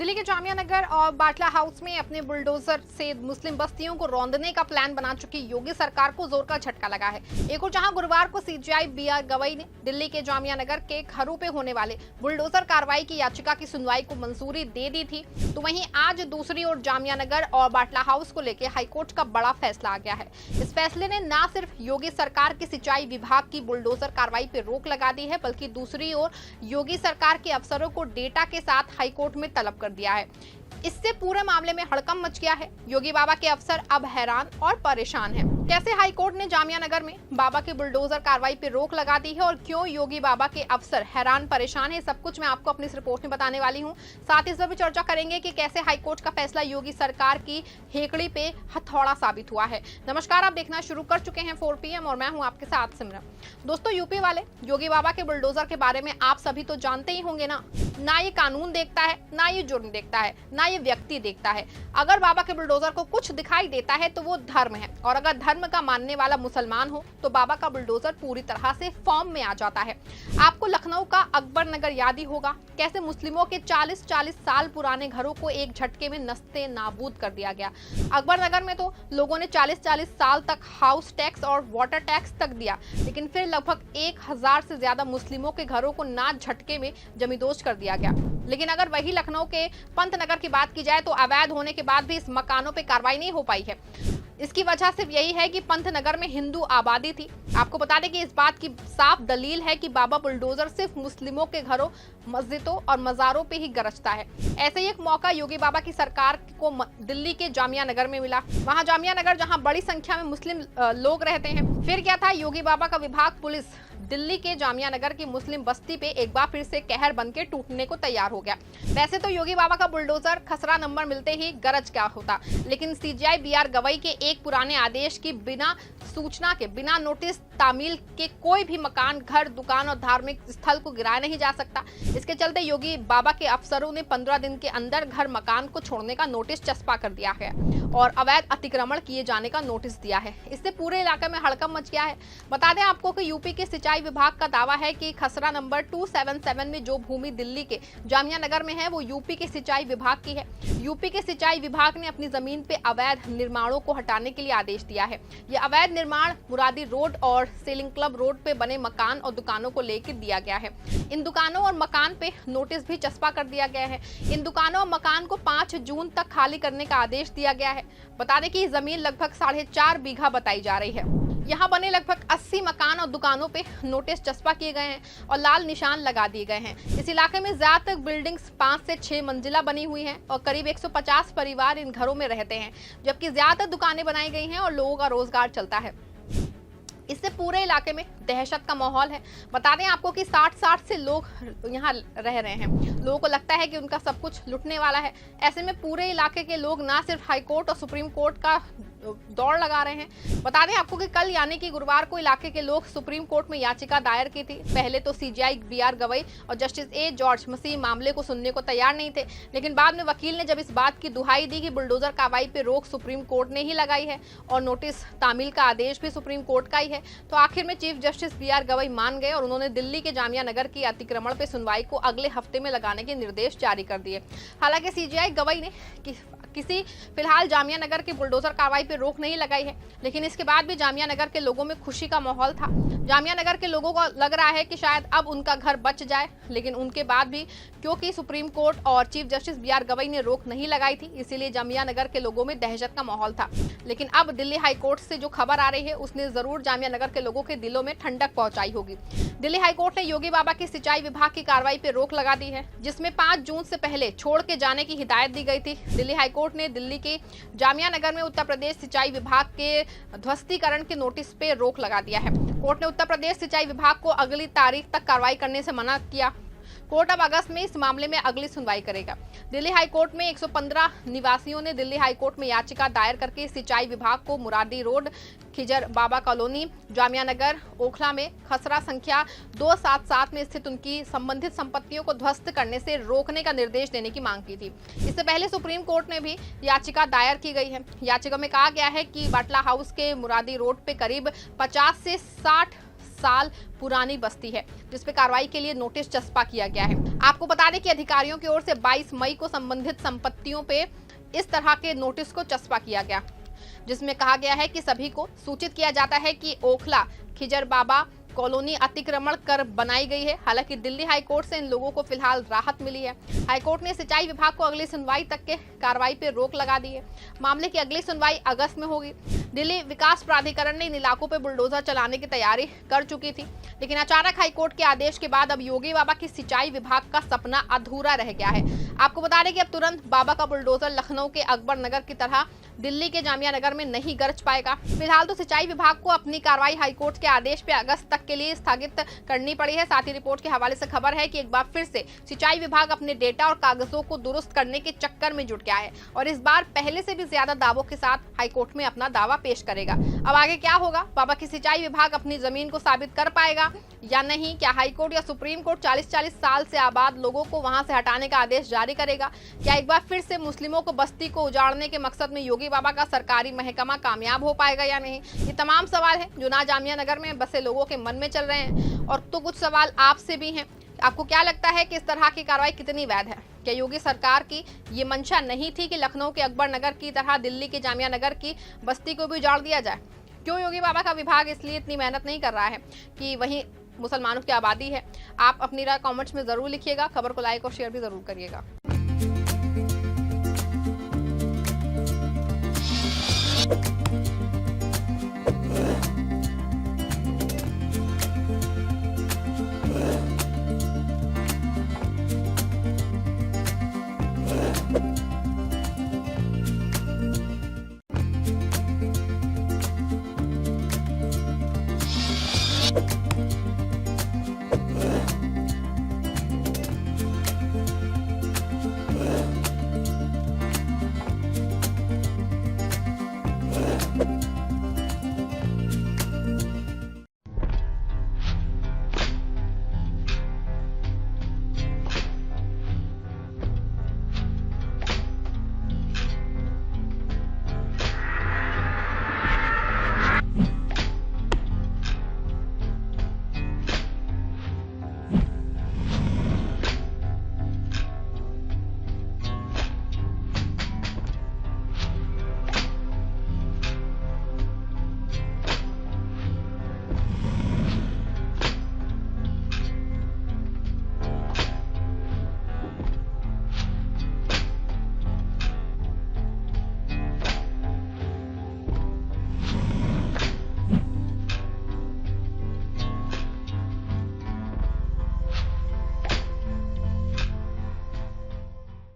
दिल्ली के जामिया नगर और बाटला हाउस में अपने बुलडोजर से मुस्लिम बस्तियों को रौंदने का प्लान बना चुकी योगी सरकार को जोर का झटका लगा है। एक और जहां गुरुवार को सीजीआई बीआर गवई ने दिल्ली के जामिया नगर के घरों पे होने वाले बुलडोजर कार्रवाई की याचिका की सुनवाई को मंजूरी दे दी थी, तो वहीं आज दूसरी ओर जामिया नगर और बाटला हाउस को लेकर हाईकोर्ट का बड़ा फैसला आ गया है। इस फैसले ने न सिर्फ योगी सरकार की सिंचाई विभाग की बुलडोजर कार्रवाई पर रोक लगा दी है, बल्कि दूसरी ओर योगी सरकार के अफसरों को डेटा के साथ हाईकोर्ट में तलब कर दिया है। इससे पूरे मामले में हड़कंप मच गया है। योगी बाबा के अफसर अब हैरान और परेशान हैं। कैसे हाईकोर्ट ने जामिया नगर में बाबा की बुलडोजर कार्रवाई पर रोक लगा दी है और क्यों योगी बाबा के अफसर हैरान परेशान है, सब कुछ मैं आपको अपनी इस रिपोर्ट में बताने वाली हूं। साथ ही इस पर भी चर्चा करेंगे कि कैसे हाईकोर्ट का फैसला योगी सरकार की हेकड़ी पे हथौड़ा साबित हुआ है। नमस्कार, आप देखना शुरू कर चुके हैं 4 PM और मैं हूं आपके साथ सिमरन। दोस्तों, यूपी वाले योगी बाबा के बुलडोजर के बारे में आप सभी तो जानते ही होंगे ना ये कानून देखता है, ना ये जुर्म देखता है, ना ये व्यक्ति देखता है। अगर बाबा के बुलडोजर को कुछ दिखाई देता है तो वो धर्म है, और अगर धर्म का मानने वाला मुसलमान हो तो बाबा का बुलडोजर पूरी तरह से फॉर्म में आ जाता है। आपको लखनऊ का अकबर नगर याद ही होगा, कैसे मुस्लिमों के 40-40 साल पुराने घरों को एक झटके में नस्ते नाबूद कर दिया गया। अकबर नगर में तो लोगों ने 40-40 साल तक हाउस टैक्स और वाटर टैक्स तक दिया, लेकिन फिर लगभग 1000 से ज्यादा मुस्लिमों के घरों को ना झटके में जमींदोज कर दिया गया। लेकिन अगर वही लखनऊ के पंतनगर की बात की जाए तो अवैध होने के बाद भी इस मकानों पे कार्रवाई नहीं हो पाई है। इसकी वजह सिर्फ यही है कि पंतनगर में हिंदू आबादी थी। आपको बता दें कि इस बात की साफ दलील है कि बाबा बुलडोजर सिर्फ मुस्लिमों के घरों, मस्जिदों और मज़ारों पे ही गरजता है। ऐसे ही एक मौका योगी बाबा की सरकार को दिल्ली के जामिया नगर में मिला। वहां जामिया नगर जहां बड़ी संख्या में मुस्लिम लोग रहते हैं, फिर क्या था, योगी बाबा का विभाग पुलिस दिल्ली के जामिया नगर की मुस्लिम बस्ती पे एक बार फिर से कहर बन के टूटने को तैयार हो गया। वैसे तो योगी बाबा का बुलडोजर खसरा नंबर मिलते ही गरज क्या होता, लेकिन सीजीआई बीआर गवई के एक पुराने आदेश की बिना सूचना के, बिना नोटिस तामील के कोई भी मकान, घर, दुकान और धार्मिक स्थल को गिराया नहीं जा सकता। इसके चलते योगी बाबा के अफसरों ने 15 दिन के अंदर घर, मकान को छोड़ने का नोटिस चस्पा कर दिया है और अवैध अतिक्रमण किए जाने का नोटिस दिया है। इससे पूरे इलाके में हड़कंप मच गया है। बता दें आपको कि यूपी के सिंचाई विभाग का दावा है कि खसरा नंबर 277 में जो भूमि दिल्ली के जामिया नगर में है वो यूपी के सिंचाई विभाग की है। यूपी के सिंचाई विभाग ने अपनी जमीन पे अवैध निर्माणों को हटाने के लिए आदेश दिया है। ये अवैध निर्माण मुरादी रोड और सेलिंग क्लब रोड पे बने मकान और दुकानों को लेकर दिया गया है। इन दुकानों और मकान पे नोटिस भी चस्पा कर दिया गया है। इन दुकानों और मकान को 5 जून तक खाली करने का आदेश दिया गया है। बता दें कि जमीन लगभग 4.5 बीघा बताई जा रही है। यहाँ बने लगभग 80 मकान और दुकानों पे नोटिस चस्पा किए गए हैं और लाल निशान लगा दिए गए हैं। इस इलाके में ज्यादातर बिल्डिंग्स 5 से 6 मंजिला बनी हुई हैं और करीब 150 परिवार इन घरों में रहते हैं, जबकि ज्यादातर दुकानें बनाई गई हैं और लोगों का रोजगार चलता है। इससे पूरे इलाके में दहशत का माहौल है। बता दें आपको कि 60 से लोग यहाँ रह रहे हैं। लोगों को लगता है कि उनका सब कुछ लुटने वाला है। ऐसे में पूरे इलाके के लोग ना सिर्फ हाई कोर्ट और सुप्रीम कोर्ट का दौड़ लगा रहे हैं। बता दें आपको कि कल यानी कि गुरुवार को इलाके के लोग सुप्रीम कोर्ट में याचिका दायर की थी। पहले तो सीजीआई बीआर गवई और जस्टिस ए जॉर्ज मसीह मामले को सुनने को तैयार नहीं थे, लेकिन बाद में वकील ने जब इस बात की दुहाई दी कि बुलडोजर कार्रवाई पे रोक सुप्रीम कोर्ट ने ही लगाई है और नोटिस तामील का आदेश भी सुप्रीम कोर्ट का ही है, तो आखिर में चीफ जस्टिस बीआर गवई मान गए और उन्होंने दिल्ली के जामिया नगर की अतिक्रमण पे सुनवाई को अगले हफ्ते में लगाने के निर्देश जारी कर दिए। हालांकि सीजीआई गवई ने किसी फिलहाल जामिया नगर की बुलडोजर कार्रवाई पर रोक नहीं लगाई है, लेकिन इसके बाद भी जामिया नगर के लोगों में खुशी का माहौल था। जामिया नगर के लोगों को लग रहा है कि शायद अब उनका घर बच जाए, लेकिन उनके बाद भी क्योंकि सुप्रीम कोर्ट और चीफ जस्टिस बीआर गवई ने रोक नहीं लगाई थी, इसीलिए जामिया नगर के लोगों में दहशत का माहौल था। लेकिन अब दिल्ली हाईकोर्ट से जो खबर आ रही है उसने जरूर जामिया नगर के लोगों के दिलों में ठंडक पहुंचाई होगी। दिल्ली हाईकोर्ट ने योगी बाबा की सिंचाई विभाग की कार्रवाई पर रोक लगा दी है, जिसमें 5 जून से पहले छोड़ के जाने की हिदायत दी गई थी। दिल्ली हाईकोर्ट ने दिल्ली के जामिया नगर में उत्तर प्रदेश सिंचाई विभाग के ध्वस्तीकरण के नोटिस पे रोक लगा दिया है। कोर्ट ने उत्तर प्रदेश सिंचाई विभाग को अगली तारीख तक कार्रवाई करने से मना किया। कोर्ट अब अगस्त में इस मामले में अगली सुनवाई करेगा। दिल्ली हाईकोर्ट में 115 निवासियों ने दिल्ली हाईकोर्ट में याचिका दायर करके सिंचाई विभाग को मुरादी रोड, खिजर बाबा कॉलोनी, जामिया नगर, ओखला में खसरा संख्या 277 में स्थित उनकी संबंधित संपत्तियों को ध्वस्त करने से रोकने का निर्देश देने की मांग की थी। इससे पहले सुप्रीम कोर्ट में भी याचिका दायर की गई है। याचिका में कहा गया है कि बाटला हाउस के मुरादी रोड पे करीब 50 से 60 साल पुरानी बस्ती है, जिस पे कार्रवाई के लिए नोटिस चस्पा किया गया है। आपको बता दें कि अधिकारियों की ओर से 22 मई को संबंधित संपत्तियों पे इस तरह के नोटिस को चस्पा किया गया, जिसमें कहा गया है कि सभी को सूचित किया जाता है कि ओखला खिजर बाबा कॉलोनी अतिक्रमण कर बनाई गई है। हालांकि दिल्ली हाईकोर्ट से इन लोगों को फिलहाल राहत मिली है। हाईकोर्ट ने सिंचाई विभाग को अगली सुनवाई तक के कार्रवाई पर रोक लगा दी है। मामले की अगली सुनवाई अगस्त में होगी। दिल्ली विकास प्राधिकरण ने इन इलाकों पर बुलडोजर चलाने की तैयारी कर चुकी थी, लेकिन अचानक हाईकोर्ट के आदेश के बाद अब योगी बाबा की सिंचाई विभाग का सपना अधूरा रह गया है। आपको बता दें कि अब तुरंत बाबा का बुलडोजर लखनऊ के अकबर नगर की तरह दिल्ली के जामिया नगर में नहीं गरज पाएगा। फिलहाल तो सिंचाई विभाग को अपनी कार्रवाई हाईकोर्ट के आदेश पे अगस्त तक के लिए स्थगित करनी पड़ी है। साथ ही रिपोर्ट के हवाले से खबर है कि एक बार फिर से सिंचाई विभाग अपने डेटा और कागजों को दुरुस्त करने के चक्कर में जुट गया है और इस बार पहले से भी ज्यादा दावों के साथ हाईकोर्ट में अपना दावा पेश करेगा। अब आगे क्या होगा? बाबा की सिंचाई विभाग अपनी जमीन को साबित कर पाएगा या नहीं? क्या हाईकोर्ट या सुप्रीम कोर्ट 40-40 साल से आबाद लोगों को वहां से हटाने का आदेश जारी करेगा? क्या एक बार फिर से मुस्लिमों को बस्ती को उजाड़ने के मकसद में योगी बाबा का सरकारी महकमा कामयाब हो पाएगा या नहीं? ये तमाम सवाल हैं जो ना जामिया नगर में बसे लोगों के मन में चल रहे हैं और तो कुछ सवाल आपसे भी हैं। आपको क्या लगता है कि इस तरह की कार्रवाई कितनी वैध है? क्या योगी सरकार की ये मंशा नहीं थी कि लखनऊ के अकबर नगर की तरह दिल्ली के जामिया नगर की बस्ती को भी उजाड़ दिया जाए? क्यों योगी बाबा का विभाग इसलिए इतनी मेहनत नहीं कर रहा है कि वहीं मुसलमानों की आबादी है? आप अपनी राय कमेंट्स में जरूर लिखिएगा। खबर को लाइक और शेयर भी जरूर करिएगा।